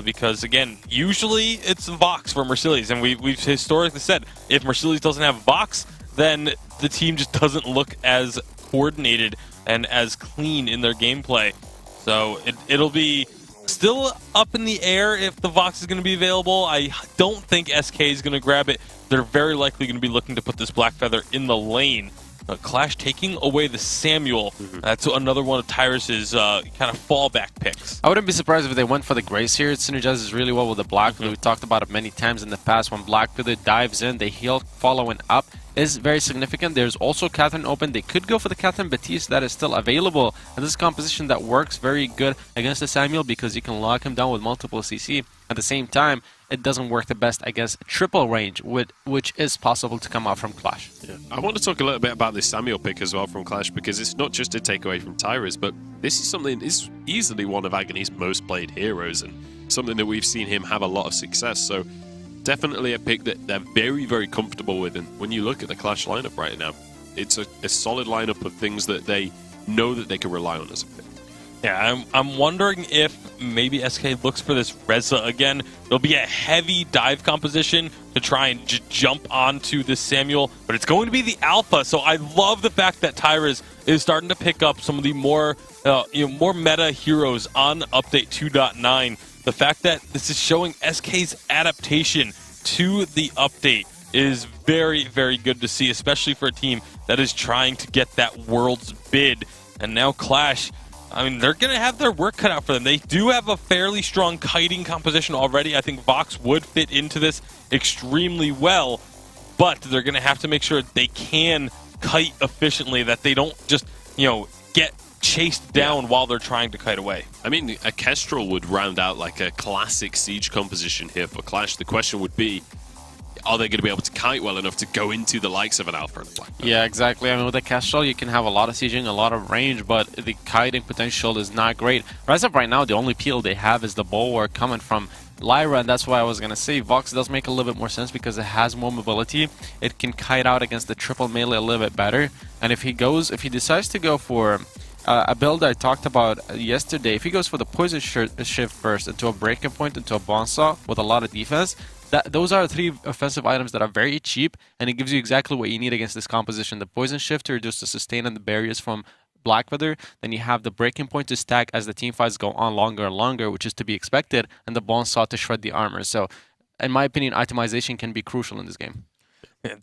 because again, usually it's Vox for Mercedes, and we've historically said if Mercedes doesn't have Vox, then the team just doesn't look as coordinated and as clean in their gameplay. So it'll be still up in the air if the Vox is going to be available. I don't think SK is going to grab it. They're very likely going to be looking to put this Black Feather in the lane. Qlash taking away the Samuel. That's another one of Tyrus's kind of fallback picks. I wouldn't be surprised if they went for the Grace here. It synergizes really well with the Black Feather. We talked about it many times in the past. When Black Feather dives in, they heal following up is very significant. There's also Catherine open. They could go for the Catherine Batiste that is still available. And this is a composition that works very good against the Samuel because you can lock him down with multiple CC. At the same time, it doesn't work the best against triple range, which is possible to come out from Qlash. Yeah. I want to talk a little bit about this Samuel pick as well from Qlash, because it's not just a takeaway from Tyrus, but this is something, is easily one of Agony's most played heroes and something that we've seen him have a lot of success. So definitely a pick that they're very, very comfortable with. And when you look at the Qlash lineup right now, it's a solid lineup of things that they know that they can rely on as a pick. Yeah, I'm wondering if maybe SK looks for this Reza again. There'll be a heavy dive composition to try and jump onto this Samuel, but it's going to be the Alpha. So I love the fact that Tyrus is starting to pick up some of the more more meta heroes on update 2.9. The fact that this is showing SK's adaptation to the update is very, very good to see, especially for a team that is trying to get that world's bid. And now Qlash, I mean, they're going to have their work cut out for them. They do have a fairly strong kiting composition already. I think Vox would fit into this extremely well, but they're going to have to make sure they can kite efficiently, that they don't just, get chased down while they're trying to kite away. I mean, a Kestrel would round out like a classic siege composition here for Qlash. The question would be, are they going to be able to kite well enough to go into the likes of an Alpha and a Black Feather? Yeah, exactly. I mean, with the Kestrel, you can have a lot of sieging, a lot of range, but the kiting potential is not great. As of right now, the only peel they have is the Bulwark coming from Lyra, and that's why I was going to say Vox does make a little bit more sense because it has more mobility. It can kite out against the triple melee a little bit better. And if he decides to go for a build I talked about yesterday, if he goes for the Poison Shift first into a Breaking Point, into a Bonesaw with a lot of defense, those are three offensive items that are very cheap, and it gives you exactly what you need against this composition. The Poison Shift to reduce the sustain and the barriers from Black Feather, then you have the Breaking Point to stack as the team fights go on longer and longer, which is to be expected, and the Bonesaw to shred the armor. So, in my opinion, itemization can be crucial in this game.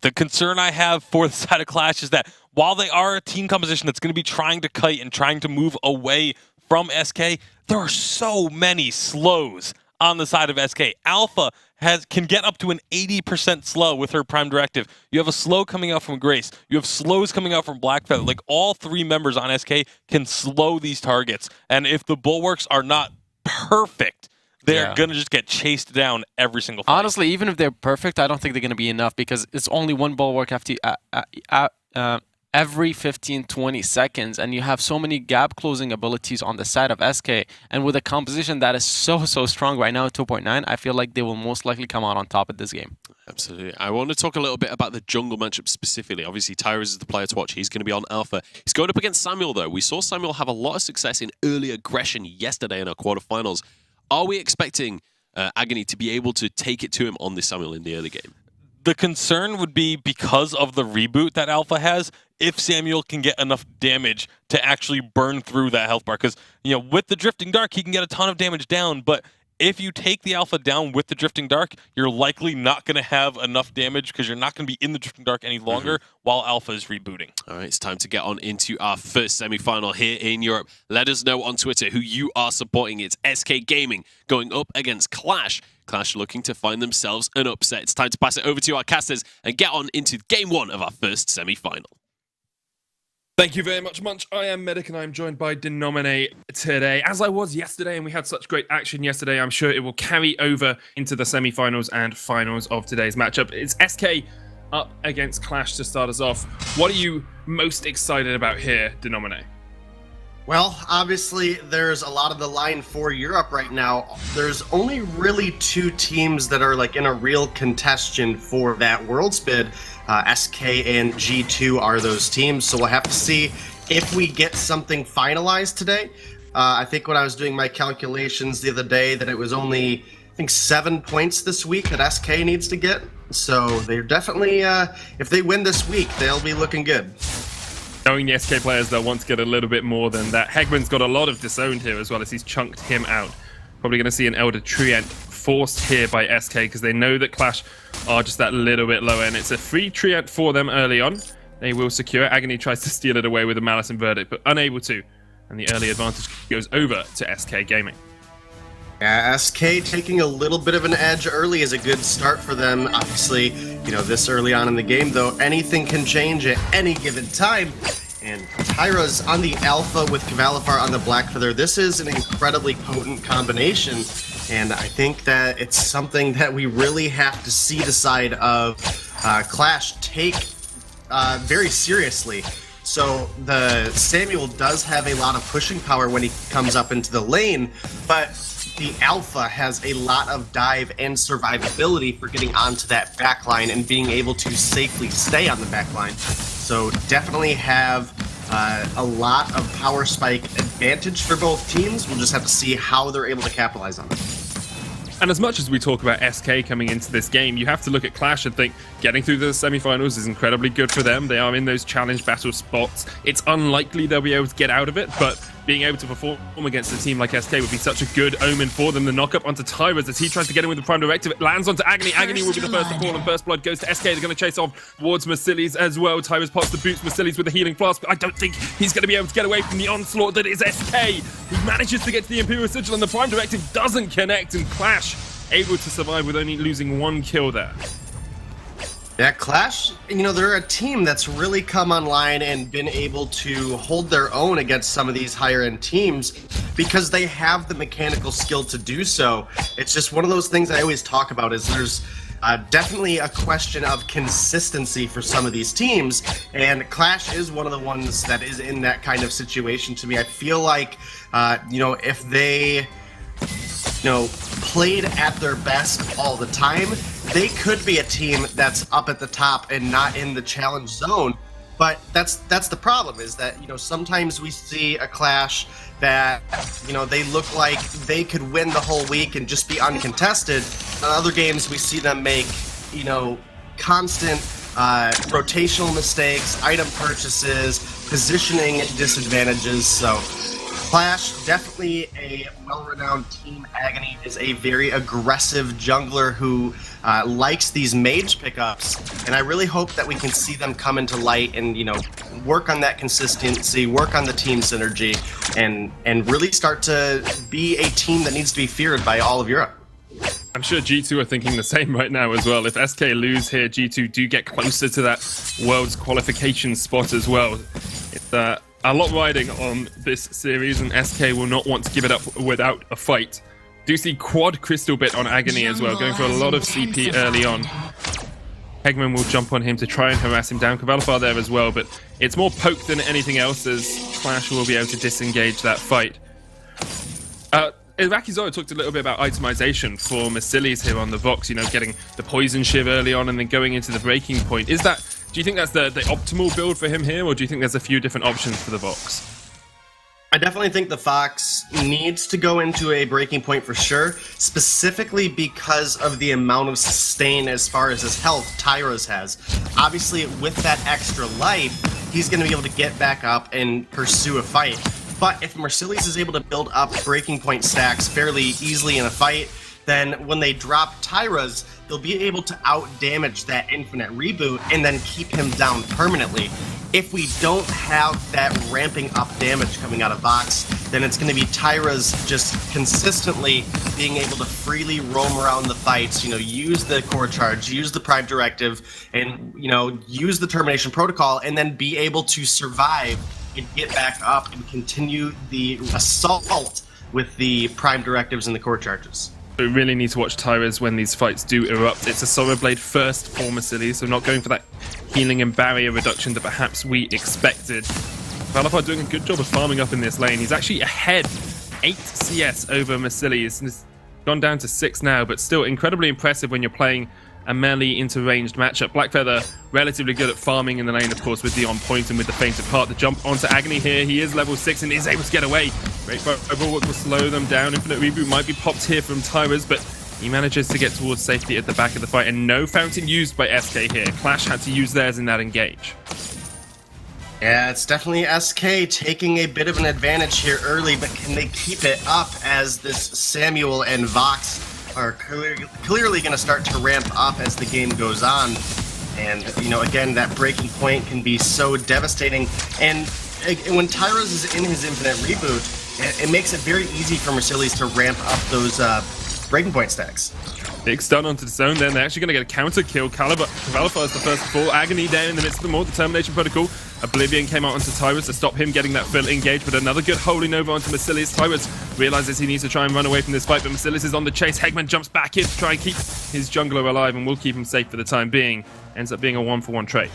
The concern I have for the side of Qlash is that while they are a team composition that's going to be trying to kite and trying to move away from SK, there are so many slows on the side of SK. Alpha can get up to an 80% slow with her Prime Directive. You have a slow coming out from Grace. You have slows coming out from Black Feather. Like, all three members on SK can slow these targets. And if the Bulwarks are not perfect, they're going to just get chased down every single fight. Honestly, even if they're perfect, I don't think they're going to be enough because it's only one Bulwark every 15-20 seconds, and you have so many gap closing abilities on the side of SK, and with a composition that is so strong right now at 2.9, I feel like they will most likely come out on top of this game. Absolutely. I want to talk a little bit about the jungle matchup specifically. Obviously, Tyrus is the player to watch. He's going to be on Alpha. He's going up against Samuel, though. We saw Samuel have a lot of success in early aggression yesterday in our quarterfinals. Are we expecting Agony to be able to take it to him on this Samuel in the early game? The concern would be, because of the reboot that Alpha has, if Samuel can get enough damage to actually burn through that health bar. Because, with the Drifting Dark, he can get a ton of damage down, but if you take the Alpha down with the Drifting Dark, you're likely not going to have enough damage because you're not going to be in the Drifting Dark any longer while Alpha is rebooting. All right, it's time to get on into our first semi-final here in Europe. Let us know on Twitter who you are supporting. It's SK Gaming going up against Qlash. Qlash looking to find themselves an upset. It's time to pass it over to our casters and get on into game one of our first semi-final. Thank you very much, Munch. I am Medic, and I'm joined by Denominate today. As I was yesterday, and we had such great action yesterday, I'm sure it will carry over into the semi-finals and finals of today's matchup. It's SK up against Qlash to start us off. What are you most excited about here, Denominate? Well, obviously, there's a lot of the line for Europe right now. There's only really two teams that are in a real contention for that Worlds bid. SK and G2 are those teams, so we'll have to see if we get something finalized today. I think when I was doing my calculations the other day that it was only, I think, 7 points this week that SK needs to get. So they're definitely, if they win this week, they'll be looking good. Knowing the SK players, they'll want to get a little bit more than that. Hegman's got a lot of disowned here as well as he's chunked him out. Probably going to see an Elder Treant forced here by SK because they know that Qlash are just that little bit lower, and it's a free Treant for them early on. They will secure it. Agony tries to steal it away with a Malice and Verdict, but unable to. And the early advantage goes over to SK Gaming. Yeah, SK taking a little bit of an edge early is a good start for them. Obviously, this early on in the game, though, anything can change at any given time. And Tyra's on the Alpha with Kvalifar on the Black Feather. This is an incredibly potent combination, and I think that it's something that we really have to see the side of Qlash take very seriously. So the Samuel does have a lot of pushing power when he comes up into the lane, but the Alpha has a lot of dive and survivability for getting onto that backline and being able to safely stay on the backline. So definitely have a lot of power spike advantage for both teams. We'll just have to see how they're able to capitalize on it. And as much as we talk about SK coming into this game, you have to look at Qlash and think getting through the semifinals is incredibly good for them. They are in those challenge battle spots. It's unlikely they'll be able to get out of it, but being able to perform against a team like SK would be such a good omen for them. The knock-up onto Tyras as he tries to get in with the Prime Directive. It lands onto Agony. Agony will be the first to fall, and First Blood goes to SK. They're going to chase off towards Mercillies as well. Tyras pops the boots. Mercillies with the healing flask, but I don't think he's going to be able to get away from the onslaught that is SK. He manages to get to the Imperial Sigil, and the Prime Directive doesn't connect, and Qlash able to survive with only losing 1 kill there. Yeah, Qlash, they're a team that's really come online and been able to hold their own against some of these higher-end teams because they have the mechanical skill to do so. It's just one of those things I always talk about is there's definitely a question of consistency for some of these teams, and Qlash is one of the ones that is in that kind of situation to me. I feel like, if they played at their best all the time, they could be a team that's up at the top and not in the challenge zone. But that's the problem, is that sometimes we see a Qlash that they look like they could win the whole week and just be uncontested. In other games we see them make constant rotational mistakes, item purchases, positioning disadvantages. So Qlash, definitely a well-renowned team. Agony is a very aggressive jungler who likes these mage pickups, and I really hope that we can see them come into light and work on that consistency, work on the team synergy, and really start to be a team that needs to be feared by all of Europe. I'm sure G2 are thinking the same right now as well. If SK lose here, G2 do get closer to that Worlds qualification spot as well. It's a lot riding on this series, and SK will not want to give it up without a fight. Do see quad crystal bit on Agony as well, going for a lot of CP early on. Hegman will jump on him to try and harass him down. Kvalifar there as well, but it's more poke than anything else, as Qlash will be able to disengage that fight. Iraqi Zoro talked a little bit about itemization for Mercillies here on the Vox, getting the poison shiv early on and then going into the breaking point. Do you think that's the optimal build for him here, or do you think there's a few different options for the Vox? I definitely think the Fox needs to go into a breaking point for sure, specifically because of the amount of sustain as far as his health Tyros has. Obviously, with that extra life, he's going to be able to get back up and pursue a fight. But if Mercillies is able to build up breaking point stacks fairly easily in a fight, then when they drop Tyras, they'll be able to out-damage that infinite reboot and then keep him down permanently. If we don't have that ramping up damage coming out of Vox, then it's going to be Tyras just consistently being able to freely roam around the fights, use the core charge, use the Prime Directive, and, use the Termination Protocol, and then be able to survive and get back up and continue the assault with the Prime Directives and the core charges. We really need to watch Tyras when these fights do erupt. It's a Solar Blade first for Mercillies, so not going for that healing and barrier reduction that perhaps we expected. Kvalifar doing a good job of farming up in this lane. He's actually ahead 8 CS over Mercillies, and it's gone down to 6 now, but still incredibly impressive when you're playing a melee into ranged matchup. Blackfeather relatively good at farming in the lane, of course, with the on point and with the fainted heart. The jump onto Agony here. He is level 6 and is able to get away. Great Bulwark will slow them down. Infinite Reboot might be popped here from Tyrus, but he manages to get towards safety at the back of the fight, and no fountain used by SK here. Qlash had to use theirs in that engage. Yeah, it's definitely SK taking a bit of an advantage here early, but can they keep it up as this Samuel and Vox are clearly going to start to ramp up as the game goes on? And, you know, again, that breaking point can be so devastating. And when Tyros is in his Infinite Reboot, it makes it very easy for Mercedes to ramp up those breaking point stacks. Big stun onto the zone then. They're actually going to get a counter kill. Cavalifar is the first to fall. Agony down in the midst of them all. Determination Protocol. Oblivion came out onto Tyrus to stop him getting that full engage, but another good Holy Nova onto Merciless. Tyrus realizes he needs to try and run away from this fight, but Merciless is on the chase. Hegman jumps back in to try and keep his jungler alive and will keep him safe for the time being. Ends up being a 1-for-1 trade.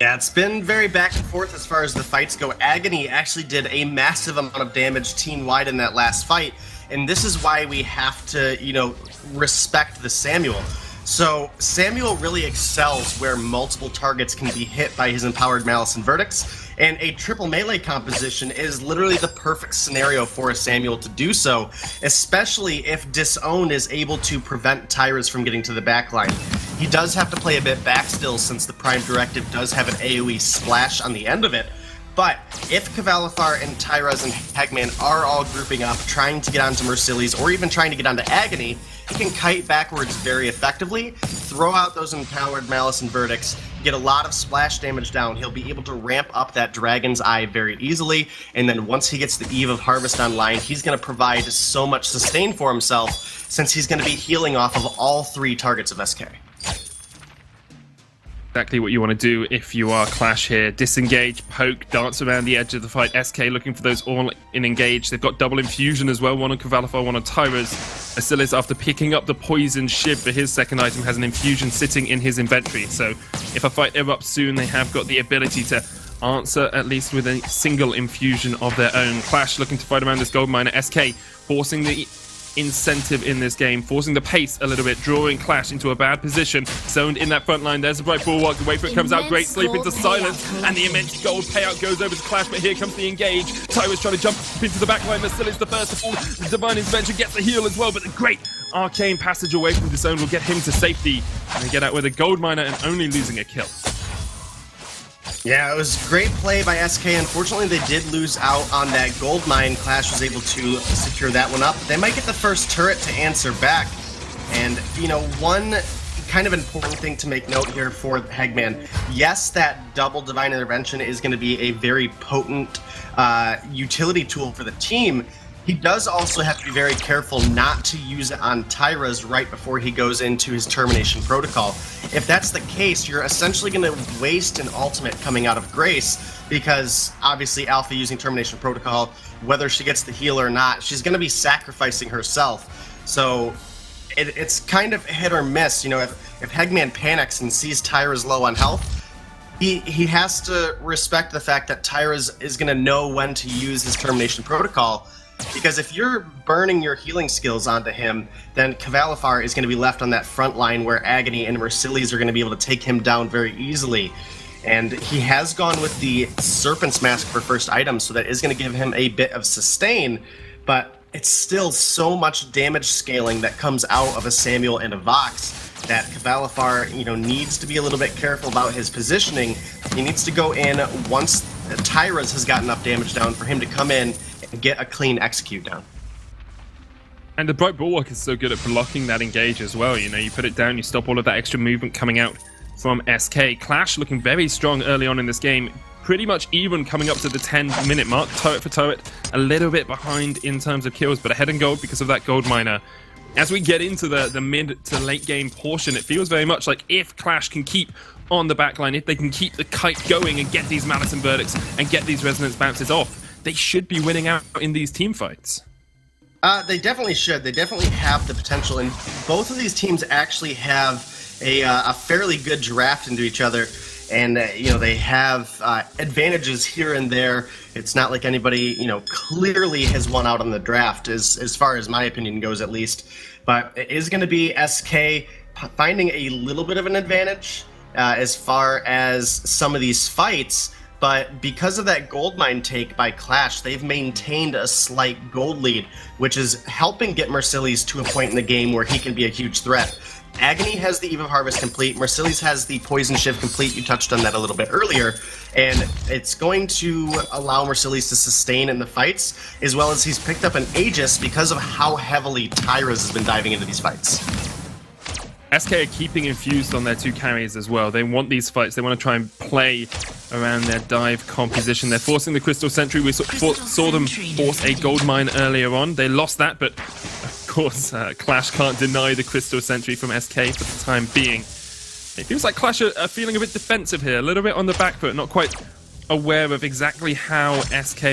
Yeah, it's been very back and forth as far as the fights go. Agony actually did a massive amount of damage team-wide in that last fight, and this is why we have to, you know, respect the Samuel. So Samuel really excels where multiple targets can be hit by his Empowered Malice and Verdicts, and a triple melee composition is literally the perfect scenario for a Samuel to do so, especially if Disown is able to prevent Tyrus from getting to the backline. He does have to play a bit back still since the Prime Directive does have an AoE splash on the end of it, but if Cavalifar and Tyrus and Hegman are all grouping up, trying to get onto Merciless, or even trying to get onto Agony, he can kite backwards very effectively, throw out those Empowered Malice and Verdicts, get a lot of splash damage down. He'll be able to ramp up that Dragon's Eye very easily, and then once he gets the Eve of Harvest online, he's going to provide so much sustain for himself, since he's going to be healing off of all 3 targets of SK. Exactly what you want to do if you are Qlash here. Disengage, poke, dance around the edge of the fight. SK looking for those all in engage. They've got double infusion as well, one on Cavalifar, one on Tyrus. Asilis, after picking up the poison shiv for his second item, has an infusion sitting in his inventory. So if a fight erupts soon, they have got the ability to answer at least with a single infusion of their own. Qlash looking to fight around this gold miner. SK forcing the incentive in this game, forcing the pace a little bit, drawing Qlash into a bad position, zoned in that front line. There's a bright bulwark, the wait for it comes out, great sleep into silence, and the immense gold payout goes over to Qlash, but here comes the engage. Tyrus trying to jump into the back line, Merciless the first to fall, the Divine Intervention gets the heal as well, but the great arcane passage away from the zone will get him to safety, and they get out with a gold miner and only losing a kill. Yeah, it was great play by SK. Unfortunately, they did lose out on that gold mine. Qlash was able to secure that one up. They might get the first turret to answer back. And, you know, one kind of important thing to make note here for Hegman. Yes, that double Divine Intervention is going to be a very potent utility tool for the team. He does also have to be very careful not to use it on Tyras right before he goes into his Termination Protocol. If that's the case, you're essentially going to waste an ultimate coming out of Grace, because obviously Alpha using Termination Protocol, whether she gets the heal or not, she's going to be sacrificing herself. So it's kind of hit or miss. You know, if Hegman panics and sees Tyras low on health, he has to respect the fact that Tyras is going to know when to use his Termination Protocol. Because if you're burning your healing skills onto him, then Cavalifar is going to be left on that front line where Agony and Merciless are going to be able to take him down very easily. And he has gone with the Serpent's Mask for first item, so that is going to give him a bit of sustain, but it's still so much damage scaling that comes out of a Samuel and a Vox that Cavalifar, you know, needs to be a little bit careful about his positioning. He needs to go in once Tyras has got enough damage down for him to come in and get a clean execute down. And the Bright Bulwark is so good at blocking that engage as well. You know, you put it down, you stop all of that extra movement coming out from SK. Qlash looking very strong early on in this game. Pretty much even coming up to the 10-minute mark. Turret for turret, a little bit behind in terms of kills, but ahead in gold because of that gold miner. As we get into the mid to late game portion, it feels very much like if Qlash can keep on the backline, if they can keep the kite going and get these Malice and Verdicts and get these Resonance bounces off, they should be winning out in these team fights. They definitely should. They definitely have the potential, and both of these teams actually have a fairly good draft into each other, and you know, they have advantages here and there. It's not like anybody, you know, clearly has won out on the draft, as far as my opinion goes, at least. But it is going to be SK finding a little bit of an advantage as far as some of these fights, but because of that gold mine take by Qlash, they've maintained a slight gold lead, which is helping get Mercilli's to a point in the game where he can be a huge threat. Agony has the Eve of Harvest complete, Mercilli's has the Poison Shift complete, you touched on that a little bit earlier, and it's going to allow Mercilli's to sustain in the fights, as well as he's picked up an Aegis because of how heavily Tyras has been diving into these fights. SK are keeping infused on their 2 carries as well. They want these fights. They want to try and play around their dive composition. They're forcing the Crystal Sentry. We saw them force a gold mine earlier on. They lost that, but of course, Qlash can't deny the Crystal Sentry from SK for the time being. It feels like Qlash are feeling a bit defensive here, a little bit on the back foot, not quite aware of exactly how SK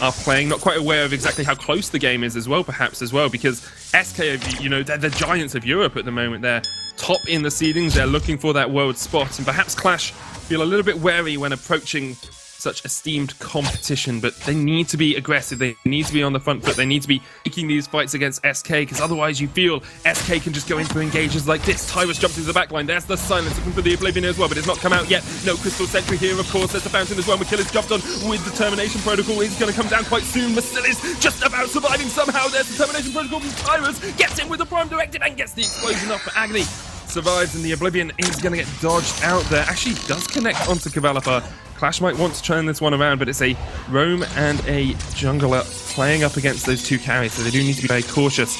are playing, not quite aware of exactly how close the game is as well, perhaps as well, because SK, you know, they're the giants of Europe at the moment. They're top in the seedings, they're looking for that world spot, and perhaps Qlash feel a little bit wary when approaching such esteemed competition, but they need to be aggressive, they need to be on the front foot, they need to be taking these fights against SK, because otherwise you feel SK can just go into engages like this. Tyrus jumps into the backline, there's the silence, looking for the Oblivion as well, but it's not come out yet. No Crystal Sentry here, of course, there's the Fountain as well. McKillis jumped on with the Termination Protocol, he's going to come down quite soon. Mercillis just about surviving somehow, there's the Termination Protocol from Tyrus, gets in with the Prime Directive and gets the explosion off for Agony. Survives, and the Oblivion is going to get dodged out there. Actually does connect onto Qlash. Qlash might want to turn this one around, but it's a roam and a jungler playing up against those 2 carries, so they do need to be very cautious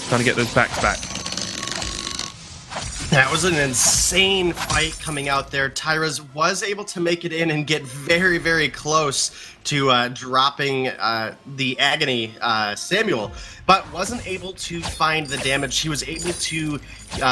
trying to get those backs back. That was an insane fight coming out there. Tyras was able to make it in and get very, very close to dropping the Agony Samuel, but wasn't able to find the damage. He was able to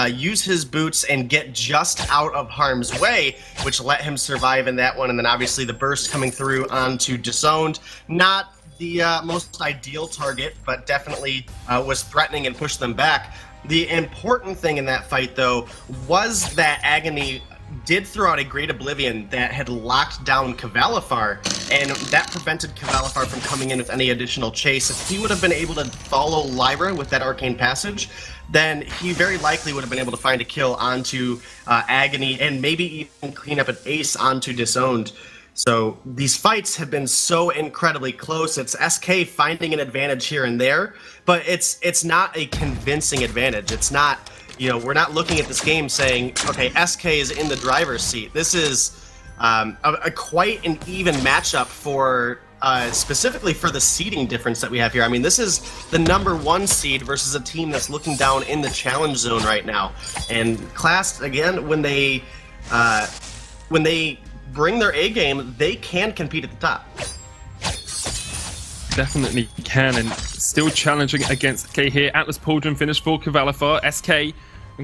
use his boots and get just out of harm's way, which let him survive in that one. And then obviously the burst coming through onto Disowned. Not the most ideal target, but definitely was threatening and pushed them back. The important thing in that fight, though, was that Agony did throw out a Great Oblivion that had locked down Kvalifar, and that prevented Kvalifar from coming in with any additional chase. If he would have been able to follow Lyra with that Arcane Passage, then he very likely would have been able to find a kill onto Agony, and maybe even clean up an ace onto Disowned. So these fights have been so incredibly close. It's SK finding an advantage here and there, but it's not a convincing advantage. It's not, you know, we're not looking at this game saying, okay, SK is in the driver's seat. This is a quite an even matchup for specifically for the seeding difference that we have here. I mean, this is the #1 seed versus a team that's looking down in the challenge zone right now. And Qlash, again, when they bring their A game, they can compete at the top. Definitely can, and still challenging against SK here. Atlas Pauldron finished for Kvalifar. SK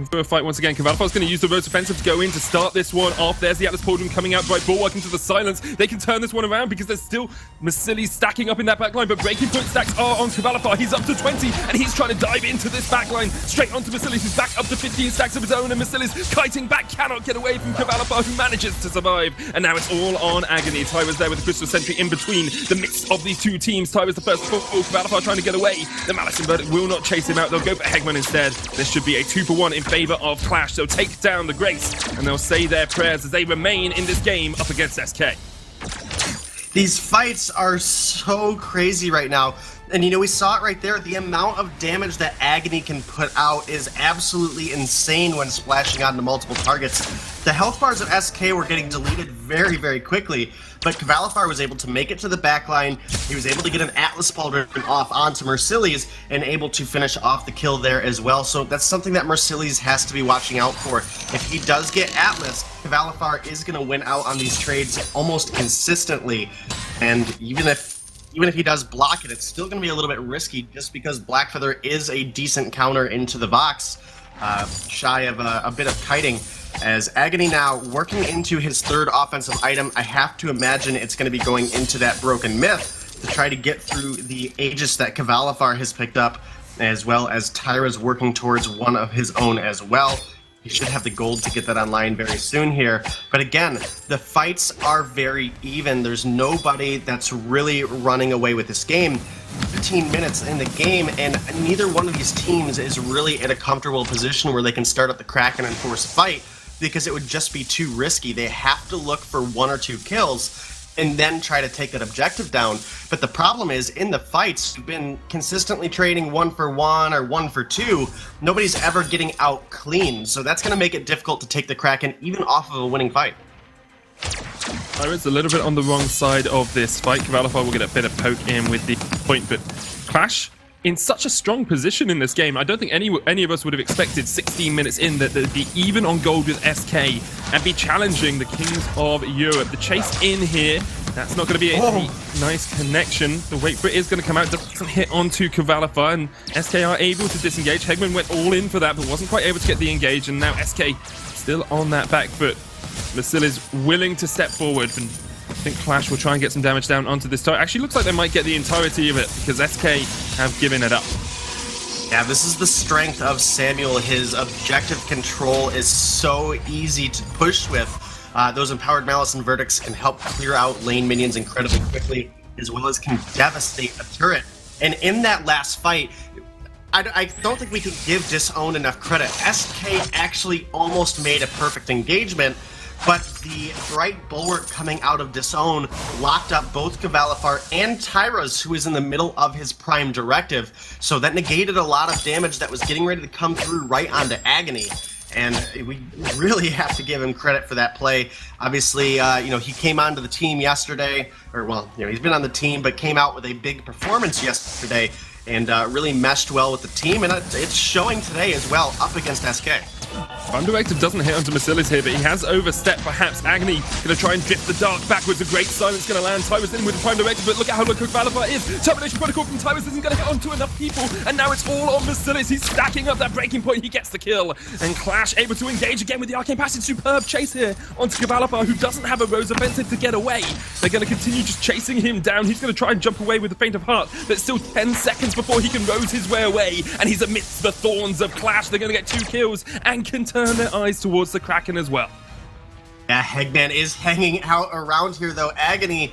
through a fight once again. Kvalfar's going to use the Rose Offensive to go in to start this one off. There's the Atlas Pauldron coming out, right bulwark into the silence. They can turn this one around because there's still Mercilli stacking up in that backline, but breaking point stacks are on Kvalifar. He's up to 20, and he's trying to dive into this backline straight onto Mercilli, who's back up to 15 stacks of his own, and Mercilli's kiting back, cannot get away from Kvalifar, who manages to survive. And now it's all on Agony. Tyra's there with the Crystal Sentry in between the mix of these 2 teams. Tyra's the first full. Kvalifar trying to get away. The Malice Inverted will not chase him out. They'll go for Hegman instead. This should be a 2-for-1 in favor of Qlash. They'll take down the Grace, and they'll say their prayers as they remain in this game up against SK. These fights are so crazy right now. And, you know, we saw it right there. The amount of damage that Agony can put out is absolutely insane when splashing onto multiple targets. The health bars of SK were getting deleted very, very quickly, but Kvalifar was able to make it to the backline. He was able to get an Atlas Pauldron off onto Mercilli's and able to finish off the kill there as well. So that's something that Mercilli's has to be watching out for. If he does get Atlas, Kvalifar is going to win out on these trades almost consistently. And even if he does block it, it's still going to be a little bit risky just because Blackfeather is a decent counter into the Vox, shy of a bit of kiting. As Agony now working into his 3rd offensive item, I have to imagine it's going to be going into that Broken Myth to try to get through the Aegis that Kvalifar has picked up, as well as Tyra's working towards one of his own as well. He should have the gold to get that online very soon here. But again, the fights are very even. There's nobody that's really running away with this game. 15 minutes in the game, and neither one of these teams is really in a comfortable position where they can start up the Kraken and force a fight, because it would just be too risky. They have to look for 1 or 2 kills and then try to take that objective down. But the problem is, in the fights, you've been consistently trading 1 for 1 or 1 for 2. Nobody's ever getting out clean, so that's going to make it difficult to take the Kraken even off of a winning fight. Pirates a little bit on the wrong side of this fight. Kvalarfar will get a bit of poke in with the point, but Qlash in such a strong position in this game. I don't think any of us would have expected 16 minutes in that they'd be even on gold with SK and be challenging the Kings of Europe. The chase in here, that's not going to be a nice connection. The wait for it is going to come out, doesn't hit onto Kvalarfar, and SK are able to disengage. Hegman went all in for that, but wasn't quite able to get the engage, and now SK still on that back foot. Vasil is willing to step forward, and I think Qlash will try and get some damage down onto this turret. Actually, looks like they might get the entirety of it because SK have given it up. Yeah, this is the strength of Samuel. His objective control is so easy to push with. Those Empowered Malice and Verdicts can help clear out lane minions incredibly quickly, as well as can devastate a turret. And in that last fight, I don't think we can give Disowned enough credit. SK actually almost made a perfect engagement, but the Bright Bulwark coming out of Disown locked up both Kvalarfar and Tyras, who is in the middle of his prime directive. So that negated a lot of damage that was getting ready to come through right onto Agony. And we really have to give him credit for that play. Obviously, he came onto the team yesterday, or well, he's been on the team, but came out with a big performance yesterday and really meshed well with the team, and it's showing today as well up against SK. Prime Directive doesn't hit onto Masilis here, but he has overstepped. Perhaps Agony going to try and drift the dark backwards. A great silence going to land. Tyras in with the Prime Directive, but look at how low Kvalarfar is. Termination Protocol from Tyras isn't going to hit onto enough people, and now it's all on Masilis. He's stacking up that breaking point. He gets the kill, and Qlash able to engage again with the Arcane Passage. Superb chase here onto Kvalarfar, who doesn't have a Rose Offensive to get away. They're going to continue just chasing him down. He's going to try and jump away with the Faint of Heart, but still 10 seconds before he can Rose his way away, and he's amidst the thorns of Qlash. They're going to get 2 kills and can turn their eyes towards the Kraken as well. Yeah, Hegman is hanging out around here, though. Agony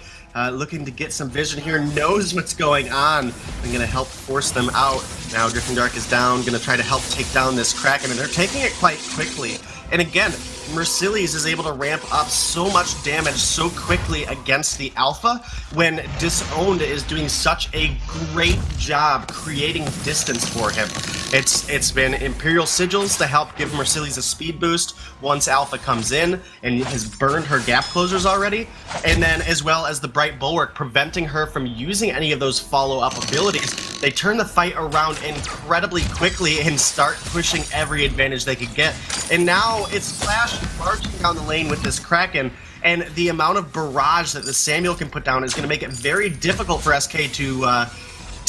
looking to get some vision here, knows what's going on, and going to help force them out. Now Drifting Dark is down, going to try to help take down this Kraken, and they're taking it quite quickly. And again, Mercedes is able to ramp up so much damage so quickly against the Alpha when Disowned is doing such a great job creating distance for him. It's been Imperial Sigils to help give Mercedes a speed boost once Alpha comes in and has burned her gap closers already, and then as well as the Bright Bulwark preventing her from using any of those follow-up abilities. They turn the fight around incredibly quickly and start pushing every advantage they could get. And now it's Qlash marching down the lane with this Kraken, and the amount of barrage that the Samuel can put down is going to make it very difficult for SK to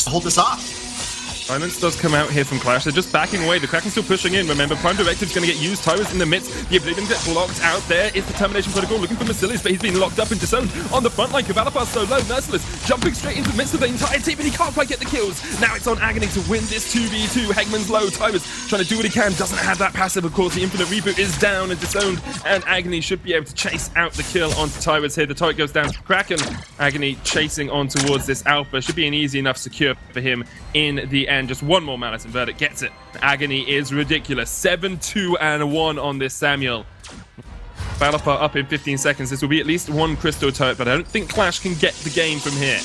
hold this off. Silence does come out here from Qlash. They're just backing away. The Kraken's still pushing in. Remember, Prime Directive's going to get used. Tyras in the midst. The Oblivion gets blocked out. There is the Termination Protocol looking for Masilis, but he's been locked up and disowned on the front line. Kvalarfar's so low. Merciless jumping straight into the midst of the entire team, but he can't quite get the kills. Now it's on Agony to win this 2v2. Hegman's low. Tyras trying to do what he can. Doesn't have that passive, of course. The Infinite Reboot is down and disowned, and Agony should be able to chase out the kill onto Tyras here. The turret goes down to Kraken. Agony chasing on towards this Alpha. Should be an easy enough secure for him in the end. Just one more Malice and Verdict gets it. Agony is ridiculous. 7-2-1 on this Samuel. Kvalarfar up in 15 seconds. This will be at least one crystal turret, but I don't think Qlash can get the game from here.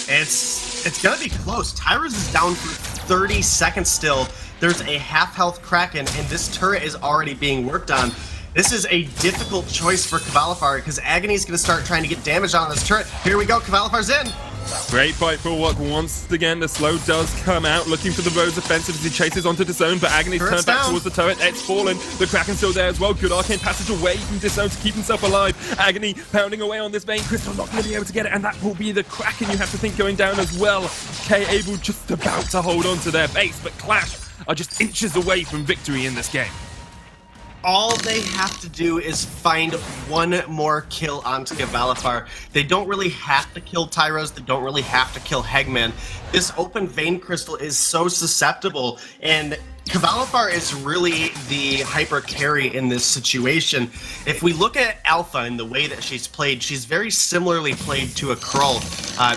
It's gonna be close. Tyras is down for 30 seconds still. There's a half-health Kraken, and this turret is already being worked on. This is a difficult choice for Kvalarfar because Agony's gonna start trying to get damage on this turret. Here we go, Kvalarfar's in! Great fight for Bulwark once again. The slow does come out, looking for the Rose Offensive as he chases onto Disowned, but Agony's turned back towards the turret. It's fallen. The Kraken's still there as well. Good Arcane Passage away from Disowned to keep himself alive. Agony pounding away on this Vein Crystal, not going to be able to get it, and that will be the Kraken you have to think going down as well. K able just about to hold on to their base, but Qlash are just inches away from victory in this game. all they have to do is find one more kill onto Kvalifar. They don't really have to kill Tyros, they don't really have to kill Hegman. This open Vein Crystal is so susceptible, and Kvalifar is really the hyper carry in this situation. If we look at Alpha and the way that she's played, she's very similarly played to a Krull.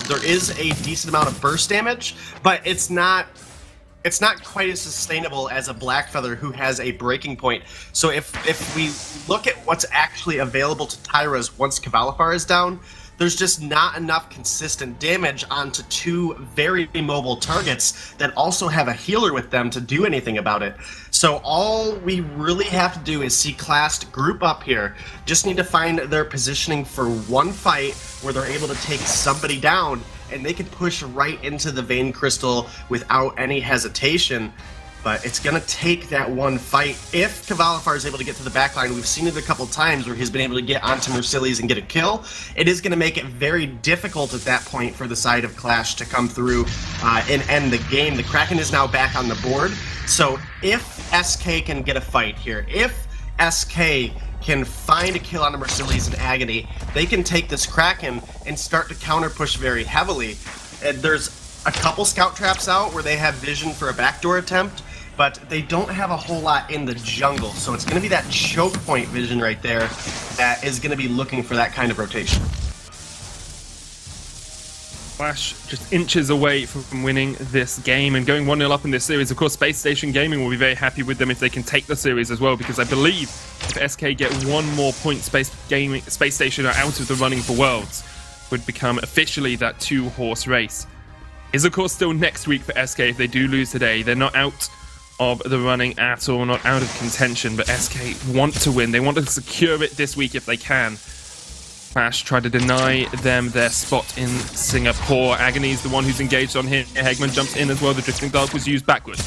There is a decent amount of burst damage, but it's not quite as sustainable as a Blackfeather who has a breaking point. So if we look at what's actually available to Tyros once Kvalifar is down, there's just not enough consistent damage onto two very mobile targets that also have a healer with them to do anything about it. So all we really have to do is see Qlash group up here. Just need to find their positioning for one fight where they're able to take somebody down, and they could push right into the Vein Crystal without any hesitation. But it's going to take that one fight. If Kvalifar is able to get to the backline, we've seen it a couple times where he's been able to get onto Mercilli's and get a kill. It is going to make it very difficult at that point for the side of Qlash to come through and end the game. The Kraken is now back on the board. So if SK can get a fight here, if SK can find a kill on a Mercilli's and Agony, they can take this Kraken and start to counter push very heavily. And there's a couple scout traps out where they have vision for a backdoor attempt, but they don't have a whole lot in the jungle. So it's going to be that choke point vision right there that is going to be looking for that kind of rotation. Qlash just inches away from winning this game and going 1-0 up in this series. Of course, Space Station Gaming will be very happy with them if they can take the series as well, because I believe if SK get one more point, Space Station are out of the running for Worlds, would become officially that two-horse race. Is of course still next week for SK if they do lose today. They're not out of the running at all, not out of contention, but SK want to win. They want to secure it this week if they can. Qlash tried to deny them their spot in Singapore. Agony's the one who's engaged on here. Hegman jumps in as well. The Drifting Dark was used backwards.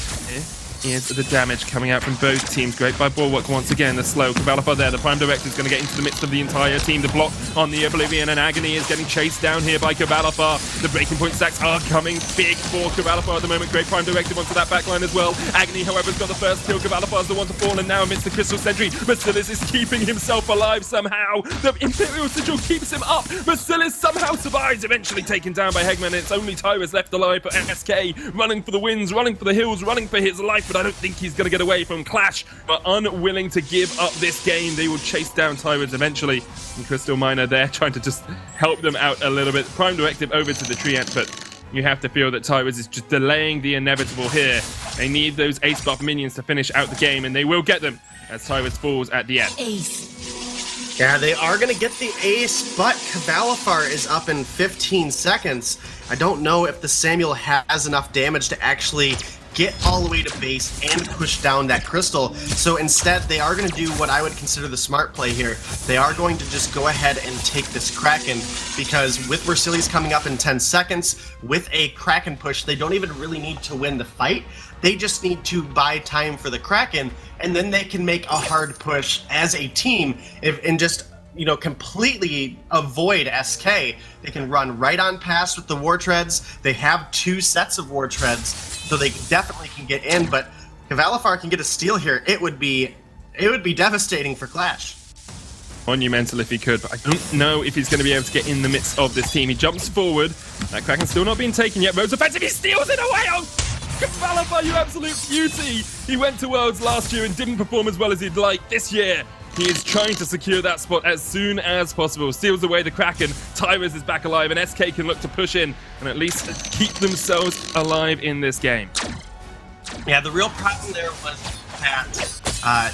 Here is the damage coming out from both teams. Great by Bulwark once again. The slow Kvalifar there. The Prime Director is going to get into the midst of the entire team. The block on the Oblivion, and Agony is getting chased down here by Kvalifar. The breaking point stacks are coming big for Kvalifar at the moment. Great Prime Directive onto that backline as well. Agony, however, has got the first kill. Kvalifar is the one to fall, and now amidst the Crystal Sentry, Mercillis is keeping himself alive somehow. The Imperial Sigil keeps him up. Mercillis somehow survives, eventually taken down by Hegman. It's only Tyrus left alive for SK, running for the wins, running for the hills, running for his life, but I don't think he's going to get away from Qlash, but unwilling to give up this game. They will chase down Tyrants eventually. And Crystal Miner there trying to just help them out a little bit. Prime Directive over to the Treant, but you have to feel that Tyrants is just delaying the inevitable here. They need those ace buff minions to finish out the game, and they will get them as Tyrants falls at the end. Ace. Yeah, they are going to get the ace, but Kvalifar is up in 15 seconds. I don't know if the Samuel has enough damage to actually get all the way to base and push down that crystal. So instead, they are going to do what I would consider the smart play here. They are going to just go ahead and take this Kraken, because with Mercilli's coming up in 10 seconds, with a Kraken push, they don't even really need to win the fight. They just need to buy time for the Kraken, and then they can make a hard push as a team and just, you know, completely avoid SK. They can run right on past with the War Treads. They have two sets of War Treads, so they definitely can get in, but Kvalifar can get a steal here. It would be devastating for Qlash. Monumental if he could, but I don't know if he's going to be able to get in the midst of this team. He jumps forward. That Kraken's still not being taken yet. Road's offensive, he steals it away! Oh, Kvalifar, you absolute beauty! He went to Worlds last year and didn't perform as well as he'd like this year. He is trying to secure that spot as soon as possible. Steals away the Kraken. Tyrus is back alive, and SK can look to push in and at least keep themselves alive in this game. Yeah, the real problem there was that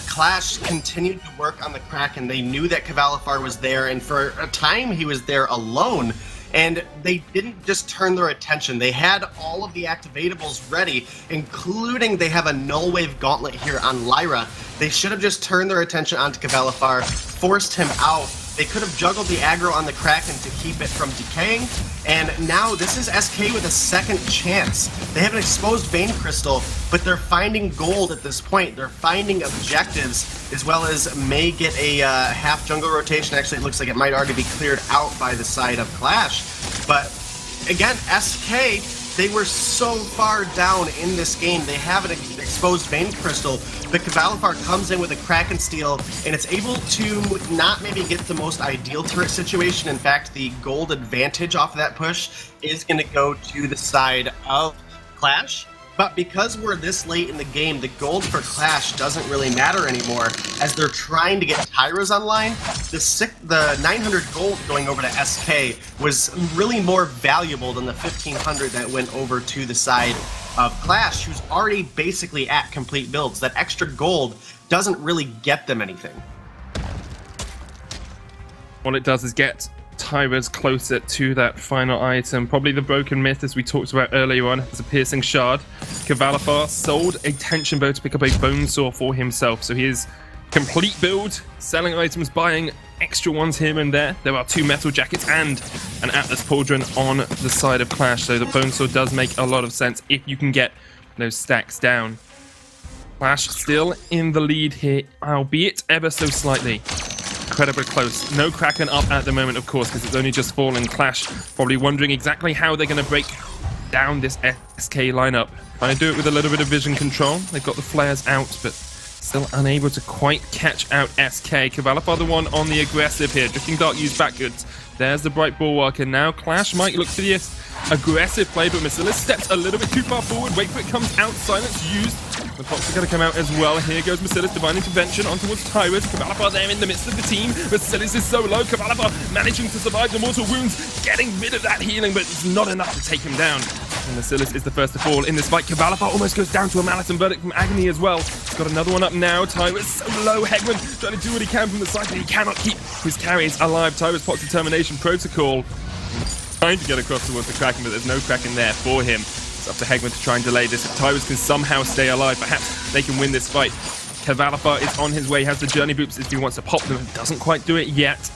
Qlash continued to work on the Kraken. They knew that Kvalifar was there, and for a time he was there alone. And they didn't just turn their attention. They had all of the activatables ready, including they have a Null Wave Gauntlet here on Lyra. They should have just turned their attention onto Kvalifar, forced him out. They could have juggled the aggro on the Kraken to keep it from decaying. And now this is SK with a second chance. They have an exposed Vein Crystal, but they're finding gold at this point. They're finding objectives, as well as may get a half jungle rotation. Actually, it looks like it might already be cleared out by the side of Qlash. But again, SK They were so far down in this game. They have an exposed Vein Crystal, but Kvalifar comes in with a Kraken Steel, and it's able to not maybe get the most ideal turret situation. In fact, the gold advantage off of that push is going to go to the side of Qlash. But because we're this late in the game, the gold for Qlash doesn't really matter anymore, as they're trying to get Tyras online. The 900 gold going over to SK was really more valuable than the 1500 that went over to the side of Qlash, who's already basically at complete builds. That extra gold doesn't really get them anything. All it does is get Tyras closer to that final item. Probably the broken myth, as we talked about earlier on, has a piercing shard. Kvalifar sold a tension bow to pick up a bone saw for himself, so he is complete build, selling items, buying extra ones here and there. There are 2 metal jackets and an Atlas Pauldron on the side of Qlash, so the bone saw does make a lot of sense if you can get those stacks down. Qlash still in the lead here, albeit ever so slightly. Incredibly close. No Kraken up at the moment, of course, because it's only just fallen. Qlash probably wondering exactly how they're going to break down this SK lineup. Trying to do it with a little bit of vision control. They've got the flares out, but still unable to quite catch out SK. Kvalifar the one on the aggressive here. Drifting Dark used backwards. There's the Bright Bulwark, and now Qlash might look for the aggressive play, but Masilis steps a little bit too far forward. Wait for it comes out. Silence used. The pops are going to come out as well. Here goes Masilis, Divine Intervention on towards Tyras. Kvalifar there in the midst of the team. Masilis is so low. Kvalifar managing to survive the mortal wounds, getting rid of that healing, but it's not enough to take him down. And Masilis is the first to fall in this fight. Kvalifar almost goes down to a Malice and Verdict from Agony as well. He's got another one up now. Tyras so low. Hegman trying to do what he can from the side, but he cannot keep his carries alive. Tyras pots Determination Protocol, trying to get across towards the Kraken, but there's no Kraken there for him. It's up to Hegman to try and delay this. If Tyras can somehow stay alive, perhaps they can win this fight. Kvalifar is on his way, has the journey boots if he wants to pop them. Doesn't quite do it yet.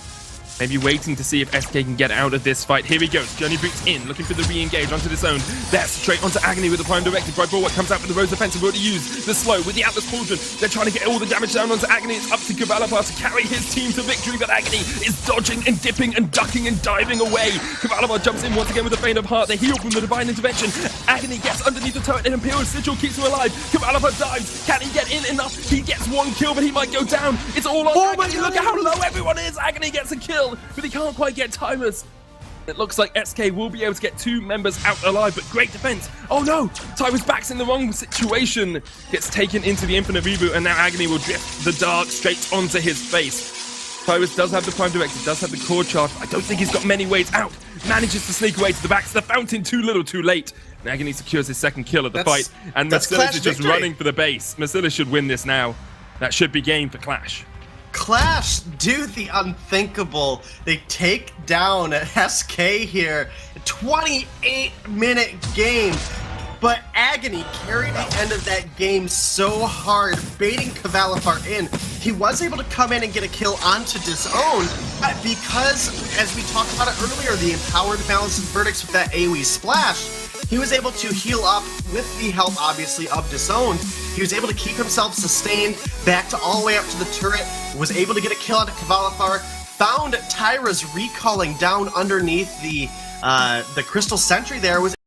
Maybe waiting to see if SK can get out of this fight. Here he goes. Journey boots in, looking for the re-engage onto the zone. That's straight onto Agony with the Prime Directive. Bright Bulwark comes out with the Rose Offensive. Already used the slow with the Atlas Pauldron. They're trying to get all the damage down onto Agony. It's up to Kvalifar to carry his team to victory, but Agony is dodging and dipping and ducking and diving away. Kvalifar jumps in once again with a Vein of Heart. They heal from the Divine Intervention. Agony gets underneath the turret and Imperial Sigil keeps him alive. Kvalifar dives. Can he get in enough? He gets 1 kill, but he might go down. It's all on Agony. Look at how low everyone is. Agony gets a kill, but he can't quite get Tyras. It looks like SK will be able to get 2 members out alive, but great defense. Oh no! Tyras back's in the wrong situation. Gets taken into the Infinite Reboot, and now Agony will drift the Dark straight onto his face. Tyras does have the Prime Directive, does have the Core Charge. I don't think he's got many ways out. Manages to sneak away to the back to the fountain too little too late. And Agony secures his 2nd kill of the fight, and Masilis is just running for the base. Masilis should win this now. That should be game for Qlash. Qlash do the unthinkable. They take down SK here. 28-minute game. But Agony carried the end of that game so hard, baiting Kvalifar in. He was able to come in and get a kill onto Disown, because, as we talked about it earlier, the empowered balance of verdicts with that AoE splash, he was able to heal up with the help, obviously, of Disown. He was able to keep himself sustained, back to all the way up to the turret, was able to get a kill onto Kvalifar, found Tyras recalling down underneath the Crystal Sentry there, was